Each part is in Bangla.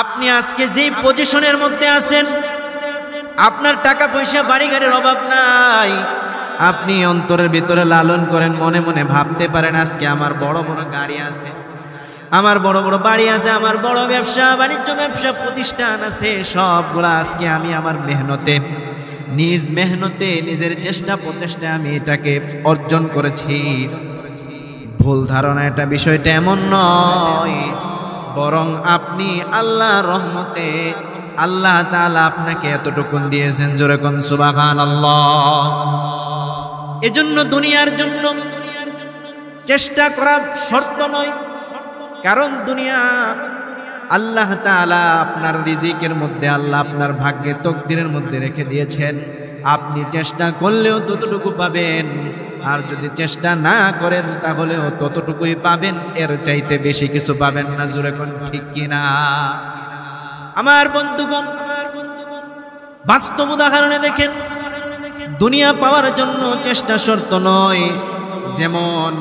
আপনি আজকে যে পজিশনের মধ্যে আছেন, আপনার টাকা পয়সা বাড়ি গাড়ির অভাব নাই, আপনি অন্তরের ভিতরে লালন করেন, মনে মনে ভাবতে পারেন আজকে আমার বড় বড় গাড়ি আছে, আমার বড় বড় বাড়ি আছে, আমার বড় ব্যবসা বাণিজ্য ব্যবসা প্রতিষ্ঠান আছে, সবগুলা আজকে আমি আমার মেহনতে, নিজ মেহনতে, নিজের চেষ্টা প্রচেষ্টায় আমি এটাকে অর্জন করেছি। ভুল ধারণা, এটা বিষয়টা এমন নয়, বরং আপনি আল্লাহর রহমতে আল্লাহ তাআলা আপনাকে এতটুকু দিয়েছেন। জোরে কোন সুবহানাল্লাহ। এজন্য দুনিয়ার জন্য চেষ্টা করা শর্ত নয়, কারণ দুনিয়া আল্লাহ তাআলা আপনার রিজিকের মধ্যে, আল্লাহ আপনার ভাগ্যে তকদিরের মধ্যে রেখে দিয়েছেন। আপনি চেষ্টা করলেও ততটুকু পাবেন, আর যদি চেষ্টা না করেন তাহলেও ততটুকুই পাবেন, এর চাইতে বেশি কিছু পাবেন না। জোরে কোন ঠিক কিনা? আমার বন্ধুগণ, বাস্তব উদাহরণে দেখেন, দুনিয়া পাওয়ার জন্য চেষ্টা শর্ত নয়। যেমন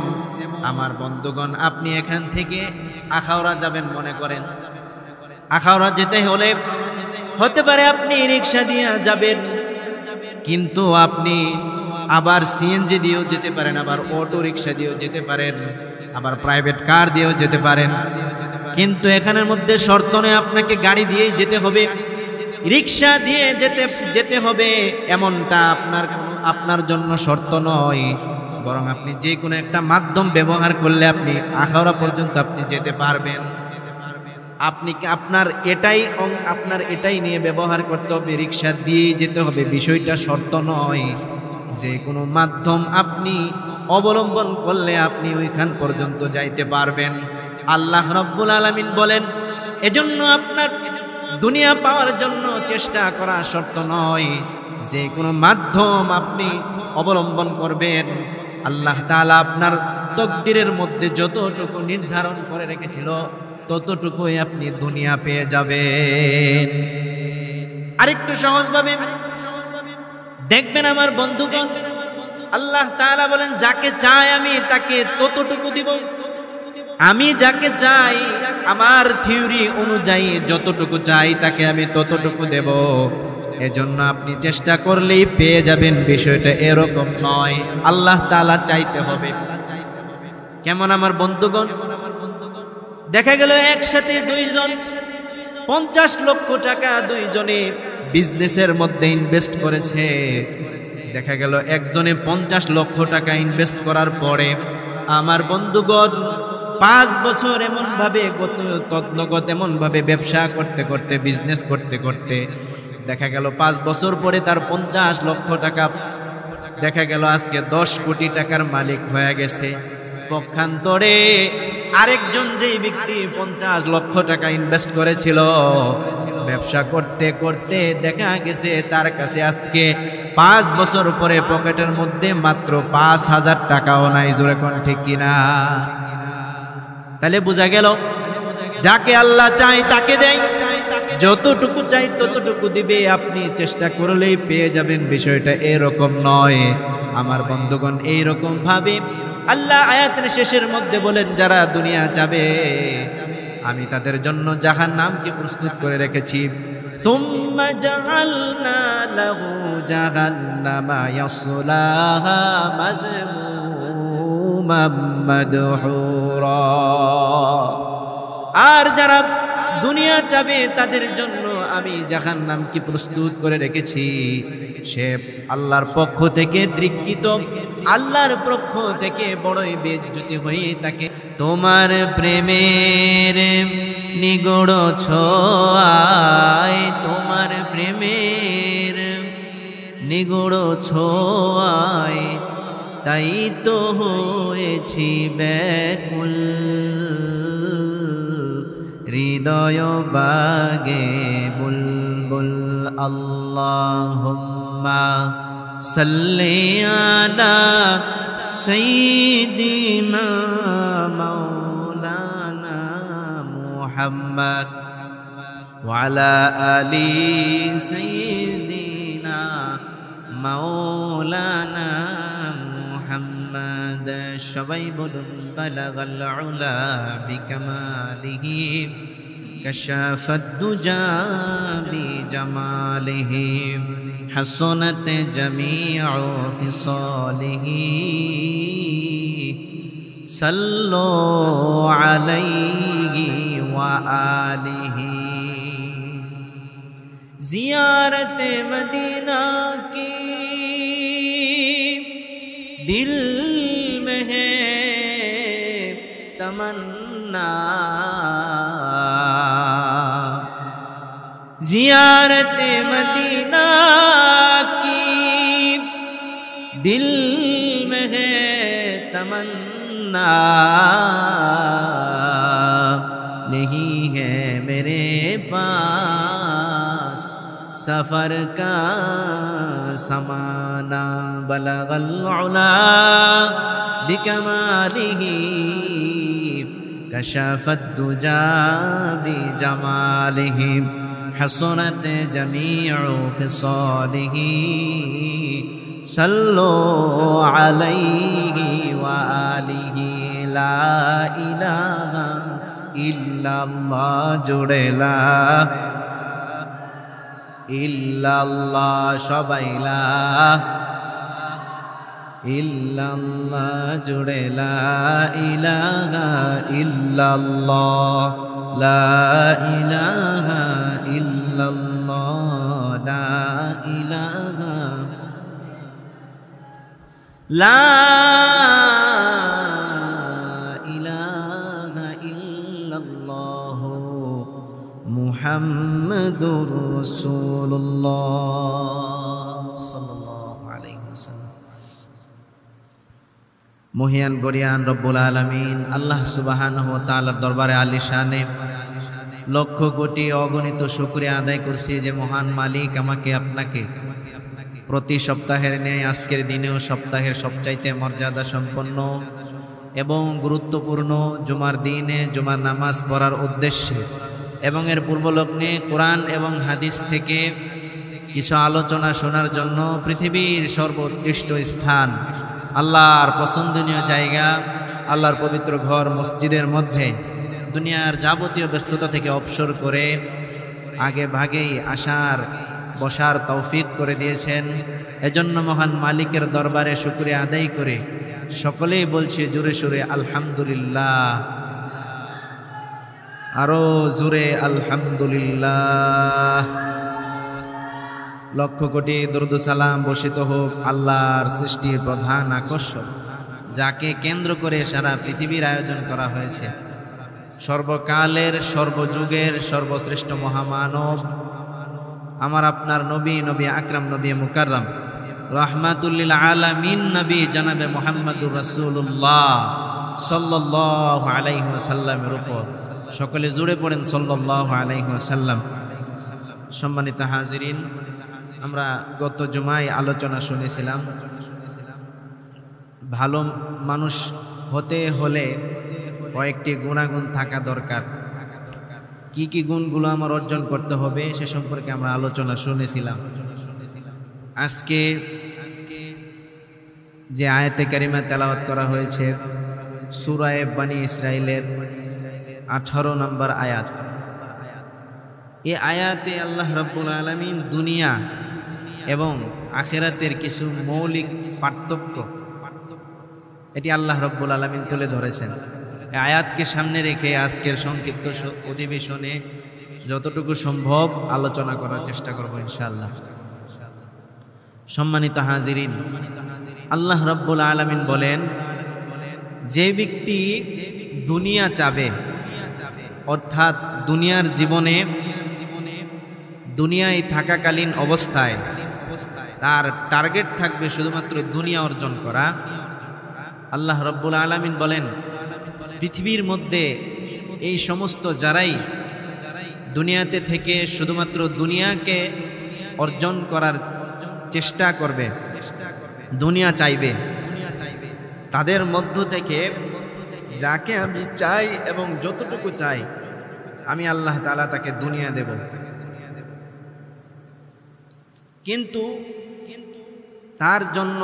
আমার বন্ধুগণ, আপনি এখান থেকে আখাউড়া যাবেন মনে করেন, আখাউড়া যেতে হলে হতে পারে আপনি রিক্সা দিয়ে যাবেন, কিন্তু আপনি আবার সিএনজি দিয়েও যেতে পারেন, আবার অটো রিক্সা দিয়েও যেতে পারেন, আবার প্রাইভেট কার দিয়েও যেতে পারেন। কিন্তু এখানের মধ্যে শর্ত নেই আপনাকে গাড়ি দিয়েই যেতে হবে, রিক্সা দিয়ে যেতে হবে, এমনটা আপনার জন্য শর্ত নয়। বরং আপনি যে কোনো একটা মাধ্যম ব্যবহার করলে আপনি আখাউড়া পর্যন্ত আপনি যেতে পারবেন। আপনি আপনার এটাই নিয়ে ব্যবহার করতে হবে, রিক্সা দিয়ে যেতে হবে, বিষয়টা শর্ত নয়। যে কোনো মাধ্যম আপনি অবলম্বন করলে আপনি ওইখান পর্যন্ত যাইতে পারবেন। আল্লাহ রাব্বুল আলামিন বলেন, এজন্য আপনার দুনিয়া পাওয়ার জন্য চেষ্টা করা শর্ত নয়, যে কোনো মাধ্যম আপনি অবলম্বন করবেন, আল্লাহ তাআলা আপনার তকদিরের মধ্যে যতটুকু নির্ধারণ করে রেখেছিল ততটুকুই আপনি দুনিয়া পেয়ে যাবেন। আরেকটু সহজভাবে দেখবেন আমার বন্ধুগণ, আল্লাহ তাআলা বলেন, যাকে চাই আমি তাকে ততটুকু দিব। আমি যাকে চাই আমার থিওরি অনুযায়ী যতটুকু চাই তাকে আমি ততটুকু দেব। এজন্য আপনি চেষ্টা করলেই পেয়ে যাবেন, বিষয়টা এরকম নয়। আল্লাহ তাআলা চাইতে হবে। কেমন আমার বন্ধুগণ? দেখা গেল একসাথে দুইজন 50 লক্ষ টাকা দুইজনে বিজনেসের মধ্যে ইনভেস্ট করেছে। দেখা গেল একজনে 50 লক্ষ টাকা ইনভেস্ট করার পরে আমার বন্ধুগণ 5 বছর এমন ভাবে তৎনগত এমন ভাবে ব্যবসা করতে করতে, বিজনেস করতে করতে দেখা গেল 5 বছর পরে তার 50 লক্ষ টাকা দেখা গেল আজকে 10 কোটি টাকার মালিক হয়ে গেছে। পক্ষান্তরে আরেকজন যেই ব্যক্তি 50 লক্ষ টাকা ইনভেস্ট করেছিল, ব্যবসা করতে করতে দেখা গেছে তার কাছে আজকে 5 বছর পরে পকেটের মধ্যে মাত্র 5,000 টাকাও নাই। জোরে কোন ঠিক কিনা? তাহলে বোঝা গেল, যাকে আল্লাহ চায় তাকে দেয়, যতটুকু চাই ততটুকু দিবে। আপনি চেষ্টা করলেই পেয়ে যাবেন, বিষয়টা এরকম নয় আমার বন্ধুগণ। এইরকম ভাবে আল্লাহ আয়াতের শেষের মধ্যে বলেন, যারা দুনিয়া যাবে আমি তাদের জন্য জাহান্নামকে প্রস্তুত করে রেখেছি। সুম্মা জাআলনা লাহু জাহান্নামা ইয়াসলাহা মাযমুমান মাদহুরা। আর যারা দুনিয়া যাবে তাদের জন্য আমি জাহান্নামকে প্রস্তুত করে রেখেছি। সে আল্লাহর পক্ষ থেকে ধিক্কৃত, আল্লাহর পক্ষ থেকে বড়ই বেজ্জতি হয়ে থাকে। তোমার প্রেমের নিগড় ছোঁয়ায়, তোমার প্রেমের নিগড় ছোঁয়ায় তাই তো হয়েছি ব্যাকুল। হৃদয় বাগে বুলবুল। আল্লাহুম্মা সাল্লি আলা সাইয়্যিদিনা মাওলানা মুহাম্মদ ওয়া আলা আলি সাইয়্যিদিনা মাওলানা মুহাম্মদ। সবাই বলুন, বালাগাল উলা বিকামালিহি كشف الدجى بجماله حسنت جميع خصاله صلوا عليه وآله زیارت مدینہ کی دل میں ہے تمنا زیارت مدینہ کی دل میں ہے تمنا نہیں ہے میرے پاس سفر کا سمانا بلغ العلا بکمالہ کشف الدجى بجمالہ حسنت جميع خصاله صلوا عليه وآله لا إله إلا الله جڑے لا إلا الله সবাই লা إلا الله জুড়ে লা ইলাহা ইল্লাল্লাহ লা ইলাহা ইল্লাল্লাহ লা ইলাহা লা ইলাহা ইল্লাল্লাহ মুহাম্মাদুর রাসূলুল্লাহ সাল্লাল্লাহু আলাইহি ওয়াসাল্লাম। মহিয়ান গরিয়ান রব্বুল আলামিন আল্লাহ সুবহানাহু ওয়া তাআলার দরবারে আলিশানে লক্ষ কোটি অগণিত শুকরিয়া আদায় করছি যে মহান মালিক আমাকে আপনাকে প্রতি সপ্তাহের ন্যায় আজকের দিনেও সপ্তাহের সবচাইতে মর্যাদা সম্পন্ন এবং গুরুত্বপূর্ণ জুমার দিনে জুমার নামাজ পড়ার উদ্দেশ্যে এবং এর পূর্বলগ্নে কোরআন এবং হাদিস থেকে কিছু আলোচনা শোনার জন্য পৃথিবীর সর্বোৎকৃষ্ট স্থান আল্লাহর পছন্দনীয় জায়গা আল্লাহর পবিত্র ঘর মসজিদের মধ্যে দুনিয়ার যাবতীয় ব্যস্ততা থেকে অবসর করে আগে ভাগেই আসার বসার তৌফিক করে দিয়েছেন। এজন্য মহান মালিকের দরবারে শুকরিয়া আদায় করে সকলেই বলছি জোরে সুরে আলহামদুলিল্লাহ, আরো জোরে আলহামদুলিল্লাহ। লক্ষ কোটি দরুদ সালাম বর্ষিত হোক আল্লাহর সৃষ্টির প্রধান আকর্ষণ, যাকে কেন্দ্র করে সারা পৃথিবীর আয়োজন করা হয়েছে। সর্বকালের সর্বযুগের সর্বশ্রেষ্ঠ মহামানব আমার আপনার নবী নবী আকরাম নবী মুকাররম রাহমাতুল লিল আলামিন নবী জনাবে মুহাম্মদুর রাসূলুল্লাহ সাল্লাল্লাহু আলাইহি ওয়াসাল্লামের উপর সকলে জুড়ে পড়েন সাল্লাল্লাহু আলাইহি ওয়াসাল্লাম। সম্মানিত হাজিরিন, আমরা গত জুমায় আলোচনা শুনেছিলাম ভালো মানুষ হতে হলে কয়েকটি গুণাগুণ থাকা দরকার। কি কি গুণগুলো আমার অর্জন করতে হবে সে সম্পর্কে আমরা আলোচনা শুনেছিলাম। আজকে যে আয়াতে কারিমা তেলাওয়াত করা হয়েছে সূরা বনী ইসরাইলের 18 নম্বর আয়াত। এই আয়াতে আল্লাহ রাব্বুল আলামিন দুনিয়া এবং আখিরাতের কিছু মৌলিক পার্থক্য এটি আল্লাহ রাব্বুল আলামিন তুলে ধরেছেন। এই আয়াতকে সামনে রেখে আজকের সংক্ষিপ্ত অধিবেশনে যতটুকু সম্ভব আলোচনা করার চেষ্টা করব ইনশাআল্লাহ। সম্মানিত হাজিরিন, আল্লাহ রাব্বুল আলামিন বলেন, যে ব্যক্তি দুনিয়া চাবে অর্থাৎ দুনিয়ার জীবনে দুনিয়ায় থাকাকালীন অবস্থায় তার টার্গেট থাকবে শুধুমাত্র দুনিয়া অর্জন করা, আল্লাহ রাব্বুল আলামিন বলেন পৃথিবীর মধ্যে এই সমস্ত যারাই দুনিয়াতে থেকে শুধুমাত্র দুনিয়াকে অর্জন করার চেষ্টা করবে, দুনিয়া চাইবে, তাদের মধ্য থেকে যাকে আমি চাই এবং যতটুকু চাই আমি আল্লাহ তাআলা তাকে দুনিয়া দেব। কিন্তু তার জন্য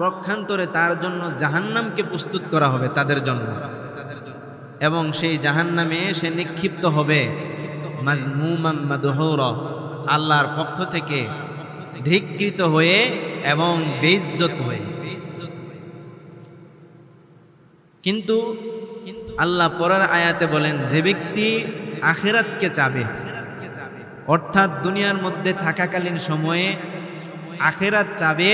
পক্ষান্তরে তার জন্য জাহান্নামকে প্রস্তুত করা হবে তাদের জন্য। এবং সেই জাহান্নামে সে নিক্ষিপ্ত হবে মাযমুমান মাদহুরা, আল্লাহর পক্ষ থেকে ধিক্কৃত হয়ে এবং বেইজ্জত হয়ে। কিন্তু আল্লাহ পরের আয়াতে বলেন, যে ব্যক্তি আখিরাতকে চাবে, অর্থাৎ দুনিয়ার মধ্যে থাকাকালীন সময়ে আখিরাত চাবে,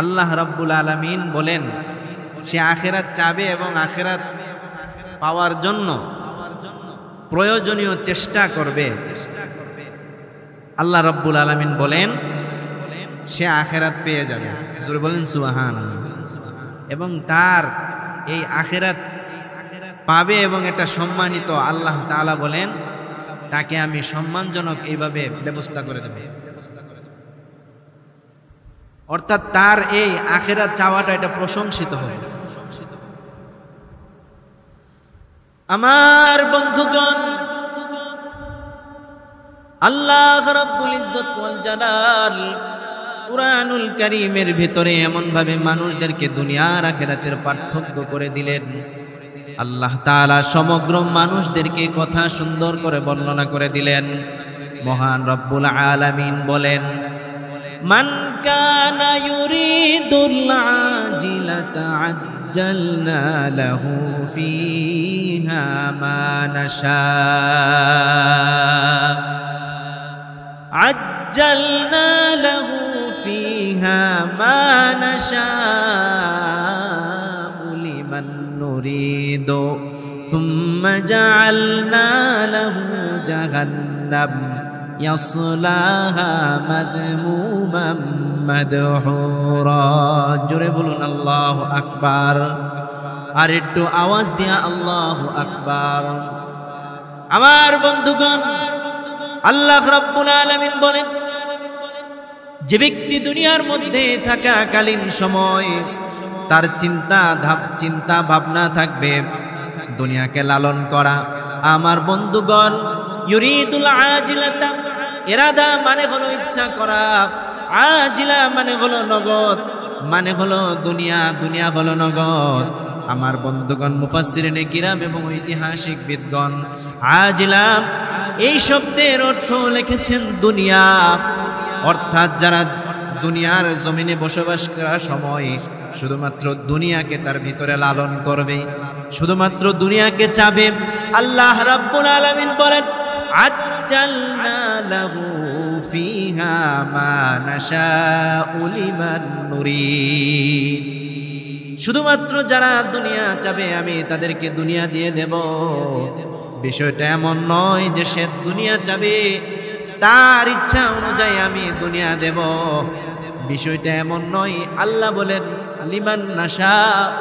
আল্লাহ রাব্বুল আলামিন বলেন সে আখিরাত চাবে এবং আখিরাত পাওয়ার জন্য প্রয়োজনীয় চেষ্টা করবে। আল্লাহ রাব্বুল আলামিন বলেন সে আখিরাত পেয়ে যাবে। জোরে বলেন সুবহানাল্লাহ। এবং তার এই আখিরাত পাবে এবং এটা সম্মানিত। আল্লাহ তাআলা বলেন তাকে আমি সম্মানজনক এইভাবে ব্যবস্থা করে দেব। অর্থাৎ তার এই আখিরাত চাওয়াটা এটা প্রশংসিত হবে। আমার বন্ধুগণ, আল্লাহ রাব্বুল ইজ্জত ওয়াল জালাল কুরআনুল কারীমের ভিতরে এমন ভাবে মানুষদেরকে দুনিয়া আর আখিরাতের পার্থক্য করে দিলেন। আল্লাহ তাআলা সমগ্র মানুষদেরকে কথা সুন্দর করে বর্ণনা করে দিলেন। মহান রব্বুল আলামিন বলেন, মান কানা ইউরিদুল আজিলাতা আজ্জালনা লাহু ফিহা মা নাশা আজ্জালনা লাহু ফিহা মা নাশা লিমান নুরিদু সুম্মা জাআলনা লাহু জাহান্নাম ইয়াসলাহা মাযমুমান মাদহুরা। জোরে বলুন আল্লাহু আকবার। আর একটু আওয়াজ দিয়া আল্লাহু আকবার। আমার বন্ধুগণ, আল্লাহ রাব্বুল আলামিন বলেন, যে ব্যক্তি দুনিয়ার মধ্যে থাকাকালীন সময় তার চিন্তা ভাবনা থাকবে দুনিয়াকে লালন করা। আমার বন্ধুগণ, ইউরিদুল আজিলাতা, ইরাদা মানে হলো ইচ্ছা করা, আজিলা মানে হলো নগদ, মানে হলো দুনিয়া, দুনিয়া হলো নগদ। আমার বন্ধুগণ, মুফাসসিরিনে কিরাম এবং ঐতিহাসিক বিদগণ আজিলা এই শব্দের অর্থ লিখেছেন দুনিয়া। অর্থাৎ যারা দুনিয়ার জমিনে বসবাস করার সময় শুধুমাত্র দুনিয়াকে তার ভিতরে লালন করবে, শুধুমাত্র দুনিয়াকে চাবে। আল্লাহ রাব্বুল আলামিন বলেন, আজ্জালনা লাহু ফিহা মা নাশাউ লিমান নুরিদ। শুধুমাত্র যারা দুনিয়া চাবে আমি তাদেরকে দুনিয়া দিয়ে দেব। বিষয়টা এমন নয় যে সে দুনিয়া চাবে তার ইচ্ছা অনুযায়ী আমি দুনিয়া দেব। বিষয়টা এমন নয়। আল্লাহ বলেন লিমান নাশাউ,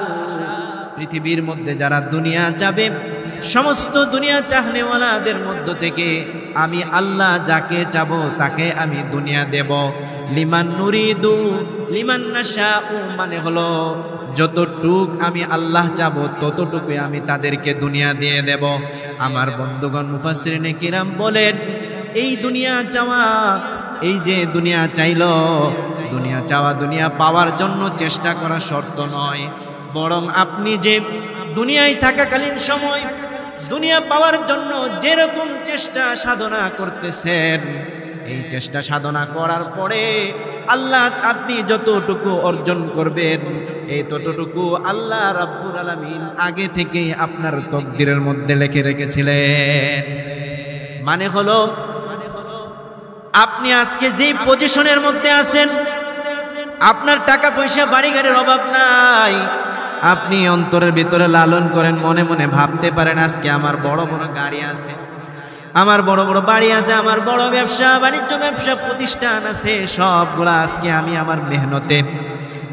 পৃথিবীর মধ্যে যারা দুনিয়া চাবে, সমস্ত দুনিয়া চাহনেওয়ালাদের মধ্য থেকে আমি আল্লাহ যাকে চাবো তাকে আমি দুনিয়া দেব। লিমান নুরিদু, লিমান নাশাউ মানে হলো যতটুক আমি আল্লাহ চাবো ততটুকুই আমি তাদেরকে দুনিয়া দিয়ে দেব। আমার বন্ধুগণ, মুফাসসিরিনে কিরাম বলেন, এই দুনিয়া চাওয়া, এই যে দুনিয়া চাইলো, দুনিয়া চাওয়া দুনিয়া পাওয়ার জন্য চেষ্টা করা শর্ত নয়, বরং আপনি যে দুনিয়ায় থাকাকালীন সময় দুনিয়া পাওয়ার জন্য যেরকম চেষ্টা সাধনা করতেছেন, এই চেষ্টা সাধনা করার পরে আল্লাহ আপনি যতটুকু অর্জন করবেন এই ততটুকু আল্লাহ রাব্বুল আলামিন আগে থেকেই আপনার তকদিরের মধ্যে লিখে রেখেছিলেন। মানে হলো আপনি আজকে যে পজিশনের মধ্যে আছেন, আপনার টাকা পয়সা বাড়ি গাড়ির অভাব নাই, আপনি অন্তরের ভিতরে লালন করেন, মনে মনে ভাবতে পারেন আজকে আমার বড় বড় গাড়ি আছে, আমার বড় বড় বাড়ি আছে, আমার বড় ব্যবসা বাণিজ্য ব্যবসা প্রতিষ্ঠান আছে, সবগুলো আজকে আমি আমার মেহনতে,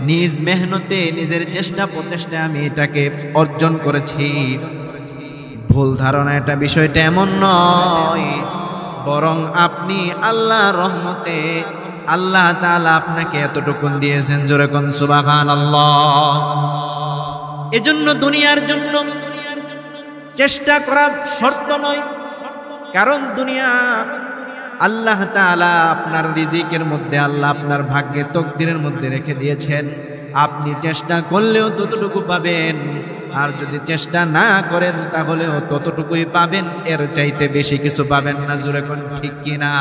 নিজ মেহনতে, নিজের চেষ্টা প্রচেষ্টায় আমি এটাকে অর্জন করেছি। ভুল ধারণা, এটা বিষয়টা এমন নয়, বরং আপনি আল্লাহর রহমতে আল্লাহ তাআলা আপনাকে এতটুকুন দিয়েছেন। জোরে কোন সুবহানাল্লাহ। এজন্য দুনিয়ার জন্য চেষ্টা করা শর্ত নয়, কারণ দুনিয়া আল্লাহ তাআলা আপনার রিজিকের মধ্যে, আল্লাহ আপনার ভাগ্যে তকদিরের মধ্যে রেখে দিয়েছেন। আপনি চেষ্টা করলেও ততটুকু পাবেন, আর যদি চেষ্টা না করেন তাহলেও ততটুকুই পাবেন, এর চাইতে বেশি কিছু পাবেন না। জোরে কোন ঠিক কিনা?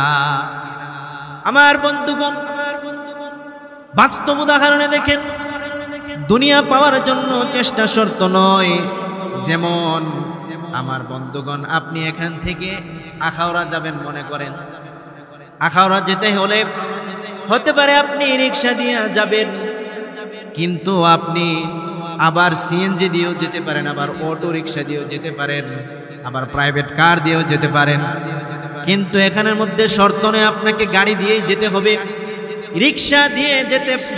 আমার বন্ধুগণ, বাস্তব উদাহরণে দেখেন, দুনিয়া পাওয়ার জন্য চেষ্টা শর্ত নয়। যেমন আমার বন্ধুগণ, আপনি এখান থেকে আখাউড়া যাবেন মনে করেন, আখাউড়া যেতে হলে হতে পারে আপনি রিক্সা দিয়ে যাবেন, কিন্তু আপনি আবার সিএনজি দিয়েও যেতে পারেন, আবার অটো রিক্সা দিয়েও যেতে পারেন, আবার প্রাইভেট কার দিয়েও যেতে পারেন। কিন্তু এখানের মধ্যে শর্ত নেই আপনাকে গাড়ি দিয়েই যেতে হবে, রিক্সা দিয়ে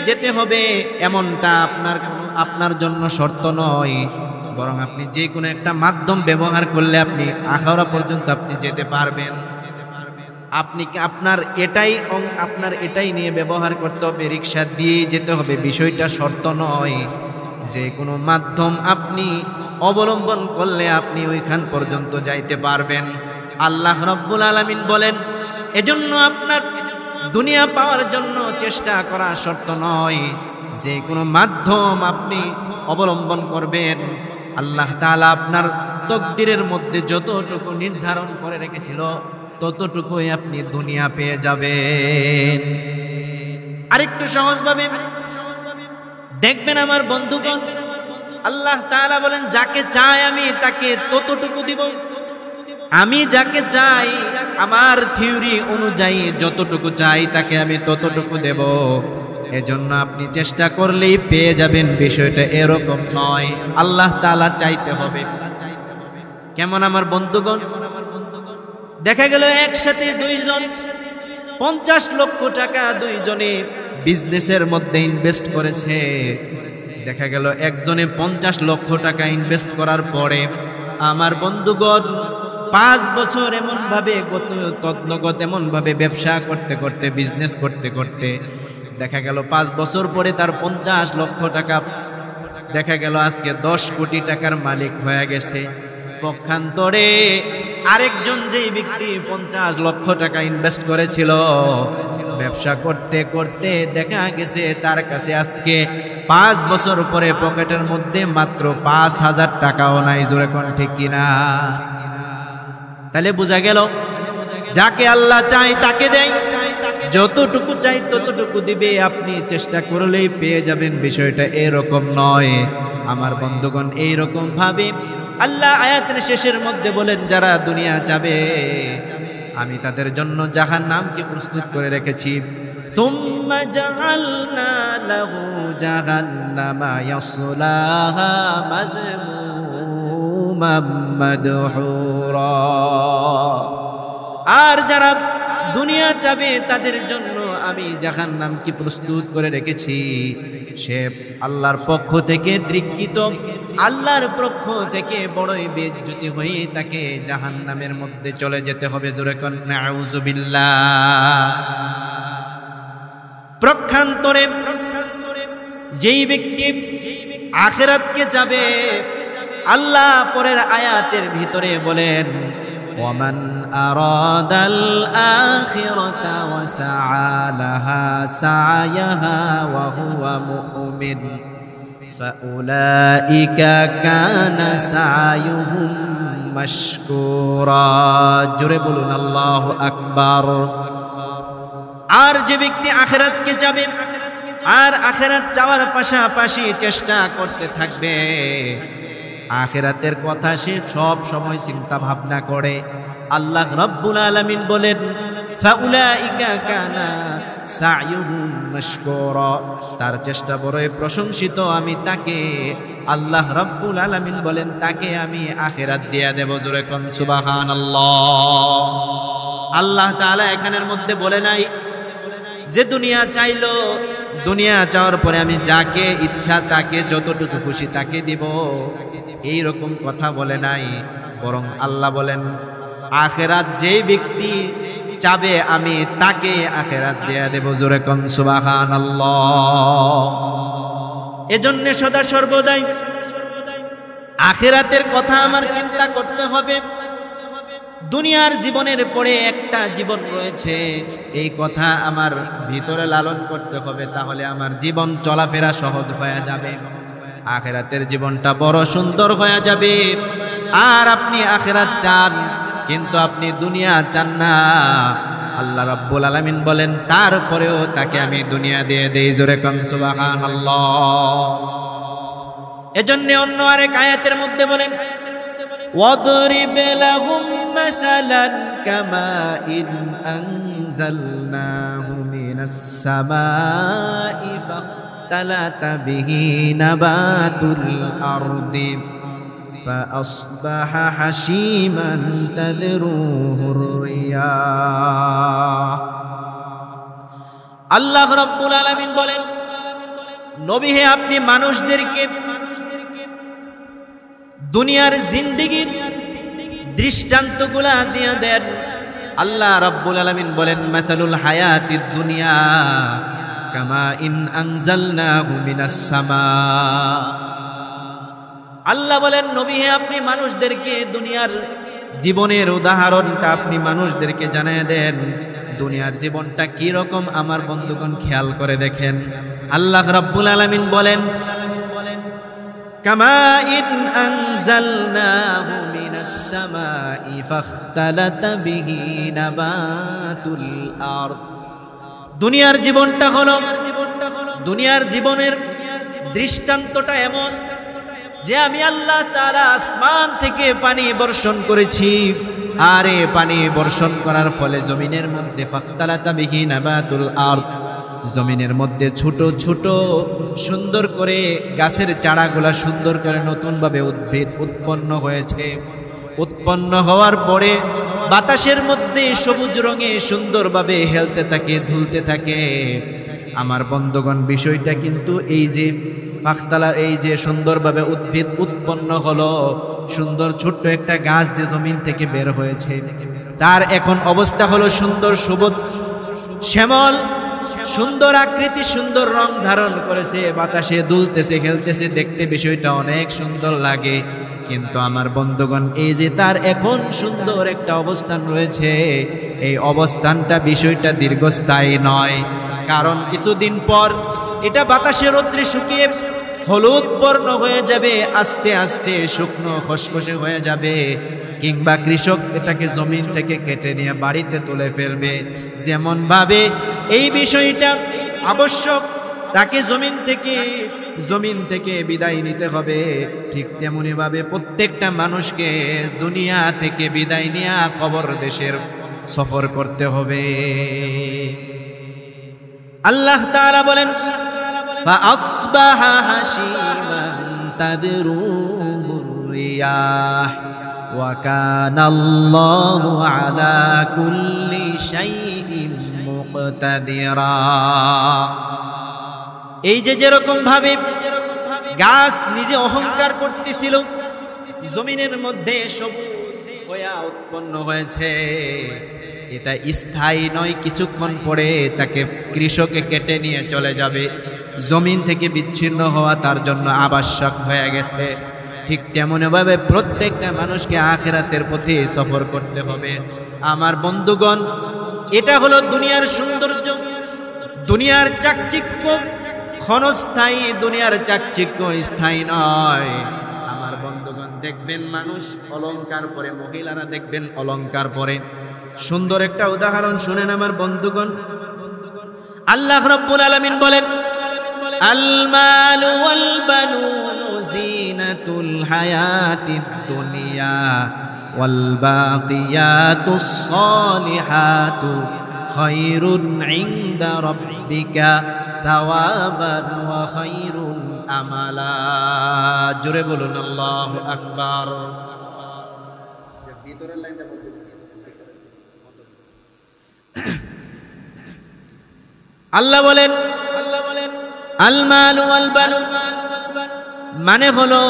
যেতে হবে, এমনটা আপনার জন্য শর্ত নয়। বরং আপনি যে কোনো একটা মাধ্যম ব্যবহার করলে আপনি আখাউড়া পর্যন্ত আপনি যেতে পারবেন। আপনি আপনার এটাই নিয়ে ব্যবহার করতে হবে, রিক্সা দিয়েই যেতে হবে, বিষয়টা শর্ত নয়। যে কোনো মাধ্যম আপনি অবলম্বন করলে আপনি ওইখান পর্যন্ত যাইতে পারবেন। আল্লাহ রাব্বুল আলামিন বলেন, এজন্য আপনার দুনিয়া পাওয়ার জন্য চেষ্টা করা শর্ত নয়, যে কোনো মাধ্যম আপনি অবলম্বন করবেন। আল্লাহ তাআলা আপনার তকদিরের মধ্যে যতটুকু নির্ধারণ করে রেখেছিল ততটুকুই আপনি দুনিয়া পেয়ে যাবেন। আরেকটু সহজভাবে দেখবেন আমার বন্ধুগণ, আল্লাহ তাআলা বলেন, যাকে চাই আমি তাকে ততটুকু দিব। আমি যাকে চাই আমার থিওরি অনুযায়ী যতটুকু চাই তাকে আমি ততটুকু দেব। এজন্য আপনি চেষ্টা করলেই পেয়ে যাবেন, বিষয়টা এরকম নয়। আল্লাহ তাআলা চাইতে হবে। কেমন আমার বন্ধুগণ? দেখা গেল একসাথে দুইজন 50 লক্ষ টাকা দুইজনে বিজনেসের মধ্যে ইনভেস্ট করেছে। দেখা গেল একজনে 50 লক্ষ টাকা ইনভেস্ট করার পরে আমার বন্ধুগণ 5 বছর এমন ভাবে তৎনগত এমন ভাবে ব্যবসা করতে করতে, বিজনেস করতে করতে দেখা গেল 5 বছর পরে তার 50 লক্ষ টাকা দেখা গেল আজকে 10 কোটি টাকার মালিক হয়ে গেছে। পক্ষান্তরে আরেকজন যেই ব্যক্তি 50 লক্ষ টাকা ইনভেস্ট করেছিল, ব্যবসা করতে করতে দেখা গেছে তার কাছে আজকে 5 বছর পরে পকেটের মধ্যে মাত্র 5,000 টাকাও নাই। জোরে কোন ঠিক কিনা? তাহলে বোঝা গেল, যাকে আল্লাহ চায় তাকে দেয়, যতটুকু চাই ততটুকু দিবে। আপনি চেষ্টা করলেই পেয়ে যাবেন, বিষয়টা এরকম নয় আমার বন্ধুগণ। এইরকম ভাবে আল্লাহ আয়াতের শেষের মধ্যে বলেন, যারা দুনিয়া চাবে আমি তাদের জন্য জাহান্নামকে প্রস্তুত করে রেখেছি। সুম্মা জাআলনা লাহু জাহান্নামা ইয়াসলাহা মাযমুমান মাদহুরা। আর যারা দুনিয়া চাবে তাদের জন্য আমি জাহান্নামকে প্রস্তুত করে রেখেছি। সে আল্লাহর পক্ষ থেকে ধিক্কৃত, আল্লাহর পক্ষ থেকে বড়ই বেইজ্জতি হয়ে তাকে জাহান্নামের মধ্যে চলে যেতে হবে। জোরে কোন নাউযুবিল্লাহ। পক্ষান্তরে যেই ব্যক্তি আখিরাতকে যাবে, আল্লাহ পরের আয়াতের ভিতরে বলেন, ওয়ামান আরাদাল আখিরাতা ওয়া সাআ লাহা সা'য়াহা ওয়া হুয়া মুমিন ফাউলাইকা কানা সা'য়ুহুম মাশকুরা। জোরে বলুন আল্লাহু আকবার। আর যে ব্যক্তি আখিরাতকে যাবে আর আখিরাত চাওয়ার পাশাপাশি চেষ্টা করতে থাকবে, আখিরাতের কথা সে সব সময় চিন্তা ভাবনা করে, আল্লাহ রাব্বুল আলামিন বলেন, ফাউলাইকা কানা সা'য়ুহুম মাশকুরা। তার চেষ্টা বড়ই প্রশংসিত, আমি তাকে, আল্লাহ রাব্বুল আলামিন বলেন, তাকে আমি আখিরাত দিয়া দেব। জোরে কোন সুবহানাল্লাহ। আল্লাহ তাআলা এখানের মধ্যে বলে নাই যে দুনিয়া চাইলো, দুনিয়া চাওয়ার পরে আমি যাকে ইচ্ছা তাকে যতটুকু খুশি তাকে দিব, এই রকম কথা বলে নাই। বরং আল্লাহ বলেন, আখিরাত যেই ব্যক্তি চাবে আমি তাকে আখিরাত দেয়া দেব। জোরে কোন সুবহানাল্লাহ। এজন্য সদা সর্বদাই আখিরাতের কথা আমার চিন্তা করতে হবে। দুনিয়ার জীবনের পরে একটা জীবন রয়েছে, এই কথা আমার ভিতরে লালন করতে হবে, তাহলে আমার জীবন চলাফেরা সহজ হয়ে যাবে, আখিরাতের জীবনটা বড় সুন্দর হয়ে যাবে। আর আপনি আখিরাত চান কিন্তু আপনি দুনিয়া চান না, আল্লাহ রাব্বুল আলামিন বলেন তারপরেও তাকে আমি দুনিয়া দিয়ে দেই। জোরে কোন সুবহানাল্লাহ। এজন্য অন্য আরেক আয়াতের মধ্যে বলেন ওয়াদরিব লাহুম মাসালান কামাইন আনজালনাহু মিনাস সামাই ফাখতালাতা বিহি নাবাতুল আরদি فأصبح حشيما تذروه الرياح। আল্লাহ রাব্বুল আলামিন বলেন নবী হে আপনি মানুষদেরকে দুনিয়ার জিন্দেগীর দৃষ্টান্তগুলা দিয়ে দেন। আল্লাহ রাব্বুল আলামিন বলেন মাসালুল হায়াতিদ দুনিয়া কামা ইন আনজালনাহু মিনাস সামা। আল্লাহ বলেন নবী হে আপনি মানুষদেরকে দুনিয়ার জীবনের উদাহরণটা আপনি মানুষদেরকে জানিয়ে দেন। দুনিয়ার জীবনটা কি রকম আমার বন্ধুগণ খেয়াল করে দেখেন। আল্লাহ রাব্বুল আলামিন বলেন কামা ইন আনজালনাহু মিনাস সামাই ফাখতালাতা বিহি নাবাতুল আরদ। দুনিয়ার জীবনটা হলো দুনিয়ার জীবনের দৃষ্টান্তটা এমন যে আমি আল্লাহ তাআলা আসমান থেকে পানি বর্ষণ করেছি, আর এই পানি বর্ষণ করার ফলে জমিনের মধ্যে ফাখতালাতা বিহি নাবাতুল আরদ, জমিনের মধ্যে ছোট ছোট সুন্দর করে গাছের চারাগুলা সুন্দর করে নতুনভাবে উদ্ভিদ উৎপন্ন হয়েছে। উৎপন্ন হওয়ার পরে বাতাসের মধ্যে সবুজ রঙে সুন্দরভাবে হেলতে থাকে, ধুলতে থাকে। আমার বন্ধুগণ বিষয়টা কিন্তু এই যে ফাখতালা, এই যে সুন্দরভাবে উদ্ভিদ উৎপন্ন হলো, সুন্দর ছোট্ট একটা গাছ যে জমিন থেকে বের হয়েছে, তার এখন অবস্থা হলো সুন্দর সবুজ শ্যামল, সুন্দর আকৃতি, সুন্দর রং ধারণ করেছে, বাতাসে দুলতেছে, খেলতেছে, দেখতে বিষয়টা অনেক সুন্দর লাগে। কিন্তু আমার বন্ধুগণ এই যে তার এখন সুন্দর একটা অবস্থান রয়েছে, এই অবস্থানটা বিষয়টা দীর্ঘস্থায়ী নয়। কারণ কিছুদিন পর এটা বাতাসে রৌদ্রে শুকিয়ে হলুদ বর্ণ হয়ে যাবে, আস্তে আস্তে শুকনো খসখসে হয়ে যাবে, কিংবা কৃষক এটাকে জমিন থেকে কেটে নিয়ে বাড়িতে তুলে ফেলবে। যেমন ভাবে এই বিষয়টা আবশ্যক, তাকে জমিন থেকে বিদায় নিতে হবে, ঠিক তেমনি ভাবে প্রত্যেকটা মানুষকে দুনিয়া থেকে বিদায় নিয়ে কবর দেশের সফর করতে হবে। আল্লাহ তাআলা বলেন ফাআসবাহা হাশীমান তাদরুহুর রিয়াহ ওয়া কানাল্লাহু আলা কুল্লি শাইইন মুকতাদিরা। এই যে যেরকম ভাবে গাছ নিজে অহংকার করতেছিল, জমিনের মধ্যে সবুজ হয়ে উৎপন্ন হয়েছে, এটা স্থায়ী নয়, কিছুক্ষণ পরে তাকে কৃষকে কেটে নিয়ে চলে যাবে, জমিন থেকে বিচ্ছিন্ন হওয়া তার জন্য আবশ্যক হয়ে গেছে। ঠিক তেমনভাবে প্রত্যেকটা মানুষকে আখিরাতের পথে সফর করতে হবে। আমার বন্ধুগণ এটা হলো দুনিয়ার সৌন্দর্য, দুনিয়ার চাকচিক্য ক্ষণস্থায়ী, দুনিয়ার চাকচিক্য স্থায়ী নয়। আমার বন্ধুগণ দেখবেন মানুষ অলংকার পরে, মহিলারা দেখবেন অলংকার পরে। সুন্দর একটা উদাহরণ শুনেন আমার বন্ধুগণ। আল্লাহ রাব্বুল আলামিন বলেন আল মালু ওয়াল বানুনু জিনাতুল হায়াতিদ দুনিয়া ওয়াল বাকিয়াতুস সালিহাতু খায়রুন ইনদা রাব্বিকা সাওয়াবান ওয়া খায়রুন আমালা। জোরে বলুন আল্লাহু আকবার। ভিতরের লাইনটা বলতে আল্লাহ বলেন আল মাল ওয়াল বানুন, মানে হলো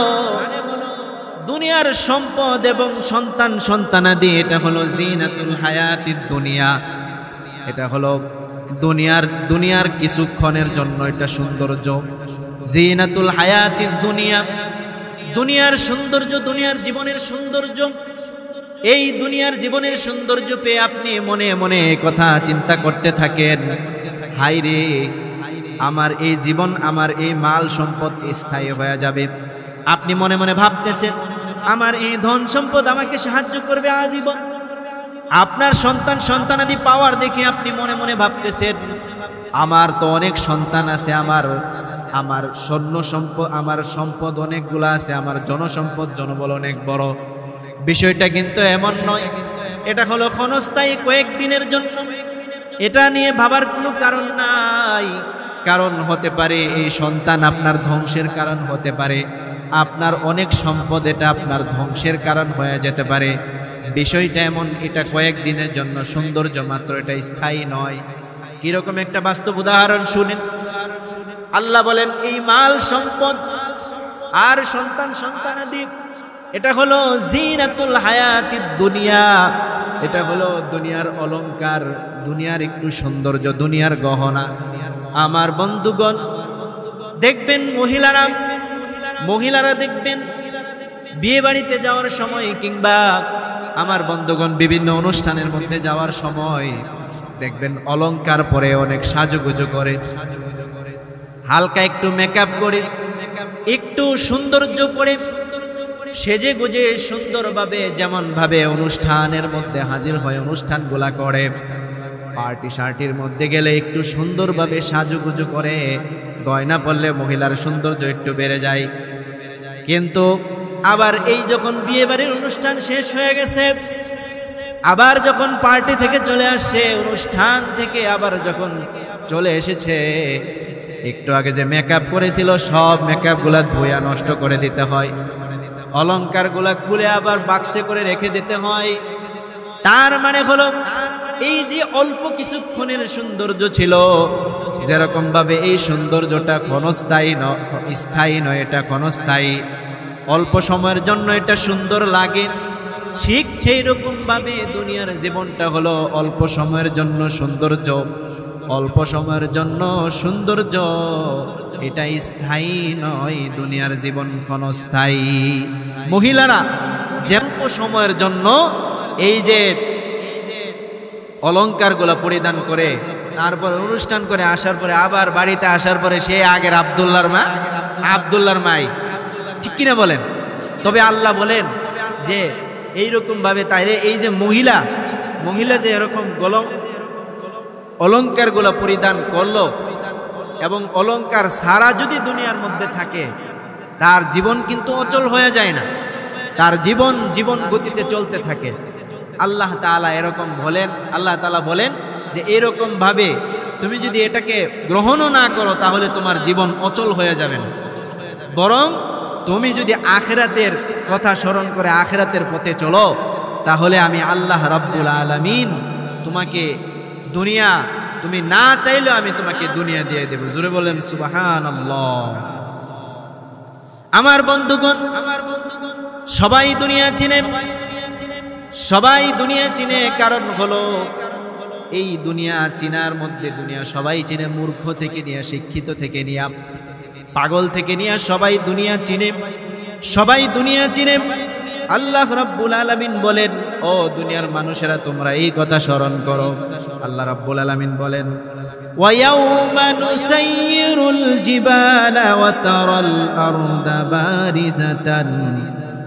দুনিয়ার সম্পদ এবং সন্তান সন্তানাদি, এটা হলো জিনাতুল হায়াতিদ দুনিয়া, এটা হলো দুনিয়ার কিছুক্ষণের জন্য এটা সৌন্দর্য। জিনাতুল হায়াতিদ দুনিয়া, দুনিয়ার সৌন্দর্য, দুনিয়ার জীবনের সৌন্দর্য। এই দুনিয়ার জীবনের সৌন্দর্য পেয়ে আপনি মনে মনে কথা চিন্তা করতে থাকেন, হায় রে আমার এই জীবন, আমার এই মাল সম্পদ স্থায়ী হয়ে যাবে। আপনি মনে মনে ভাবতেছেন আমার এই ধন সম্পদ আমাকে সাহায্য করবে আজীবন। আপনার সন্তানাদি পাওয়ার দেখে আপনি মনে মনে ভাবতেছেন আমার তো অনেক সন্তান আছে, আমার স্বর্ণ সম্পদ, আমার সম্পদ অনেকগুলো আছে, আমার জনসম্পদ জনবল অনেক বড়। বিষয়টা কিন্তু এমন নয়, এটা হলো ক্ষণস্থায়ী, কয়েকদিনের জন্য। এটা নিয়ে ভাবার কোনো কারণ নাই। কারণ হতে পারে এই সন্তান আপনার ধ্বংসের কারণ হতে পারে, আপনার অনেক সম্পদ এটা আপনার ধ্বংসের কারণ হয়ে যেতে পারে। বিষয়টা এমন, এটা কয়েকদিনের জন্য সৌন্দর্য মাত্র, এটা স্থায়ী নয়। কিরকম একটা বাস্তব উদাহরণ শুনেন। আল্লাহ বলেন এই মাল সম্পদ আর সন্তানাদি এটা হলো জিনাতুল হায়াতিদ দুনিয়া, এটা হলো দুনিয়ার অলংকার, দুনিয়ার একটু সৌন্দর্য, দুনিয়ার গহনা। আমার বন্ধুগণ দেখবেন মহিলারা দেখবেন বিয়ে বাড়িতে যাওয়ার সময় কিংবা আমার বন্ধুগণ বিভিন্ন অনুষ্ঠানের মধ্যে যাওয়ার সময় দেখবেন অলংকার পরে অনেক সাজুগুজু করে, হালকা একটু মেকআপ করে, একটু সৌন্দর্য করে, সেজে গুজে সুন্দরভাবে যেমন ভাবে অনুষ্ঠানের মধ্যে হাজির হয় অনুষ্ঠানগুলা করে। পার্টি শার্টির মধ্যে গেলে একটু সুন্দরভাবে সাজুগুজু করে, গয়না পরলে মহিলার সৌন্দর্য একটু বেড়ে যায়। কিন্তু আবার এই যখন বিয়ে বাড়ির অনুষ্ঠান শেষ হয়ে গেছে, আবার যখন পার্টি থেকে চলে আসছে, অনুষ্ঠান থেকে আবার যখন চলে এসেছে, একটু আগে যে মেকআপ করেছিল সব মেকআপ গুলা ধুয়া নষ্ট করে দিতে হয়, অলংকার গুলা খুলে আবার বাক্সে করে রেখে দিতে হয়। তার মানে হলো এই যে অল্প কিছুক্ষণের সৌন্দর্য ছিল, যেরকম ভাবে এই সৌন্দর্যটা স্থায়ী নয়, এটা ক্ষণস্থায়ী, অল্প সময়ের জন্য এটা সুন্দর লাগে, ঠিক সেই রকম ভাবে দুনিয়ার জীবনটা হলো অল্প সময়ের জন্য সৌন্দর্য, অল্প সময়ের জন্য সৌন্দর্য, এটা স্থায়ী নয়, দুনিয়ার জীবন ক্ষণস্থায়ী। মহিলারা যে অল্প সময়ের জন্য এই যে অলংকারগুলো পরিধান করে তারপর অনুষ্ঠান করে আসার পরে আবার বাড়িতে আসার পরে সে আগের আব্দুল্লাহর মাই, ঠিক কিনা বলেন? তবে আল্লাহ বলেন যে এইরকম ভাবে তাইলে এই যে মহিলা যে এরকম অলংকার গুলা পরিধান করলো এবং অলংকার সারা যদি দুনিয়ার মধ্যে থাকে, তার জীবন কিন্তু অচল হয়ে যায় না, তার জীবন গতিতে চলতে থাকে। আল্লাহ তাআলা বলেন যে এরকম ভাবে তুমি যদি এটাকে গ্রহণও না করো তাহলে তোমার জীবন অচল হয়ে যাবে না, বরং তুমি যদি আখিরাতের কথা স্মরণ করে আখিরাতের পথে চলো, তাহলে আমি আল্লাহ রাব্বুল আলামিন তোমাকে দুনিয়া, তুমি না চাইলেও আমি তোমাকে দুনিয়া দিয়ে দেব। জোরে বলেন সুবহানাল্লাহ। আমার বন্ধুগণ সবাই দুনিয়া চিনে, কারণ হলো এই দুনিয়া চিনার মধ্যে, দুনিয়া সবাই চিনে, মূর্খ থেকে নিয়ে শিক্ষিত থেকে নিয়ে পাগল থেকে নিয়ে সবাই দুনিয়া চিনে। আল্লাহ রাব্বুল আলামিন বলেন, ও দুনিয়ার মানুষেরা তোমরা এই কথা স্মরণ করো। আল্লাহ রাব্বুল আলামিন বলেন, ওয়া ইয়াউমা নুসাইয়িরুল জিবালা ওয়া তারাল আরদা বারিজাতান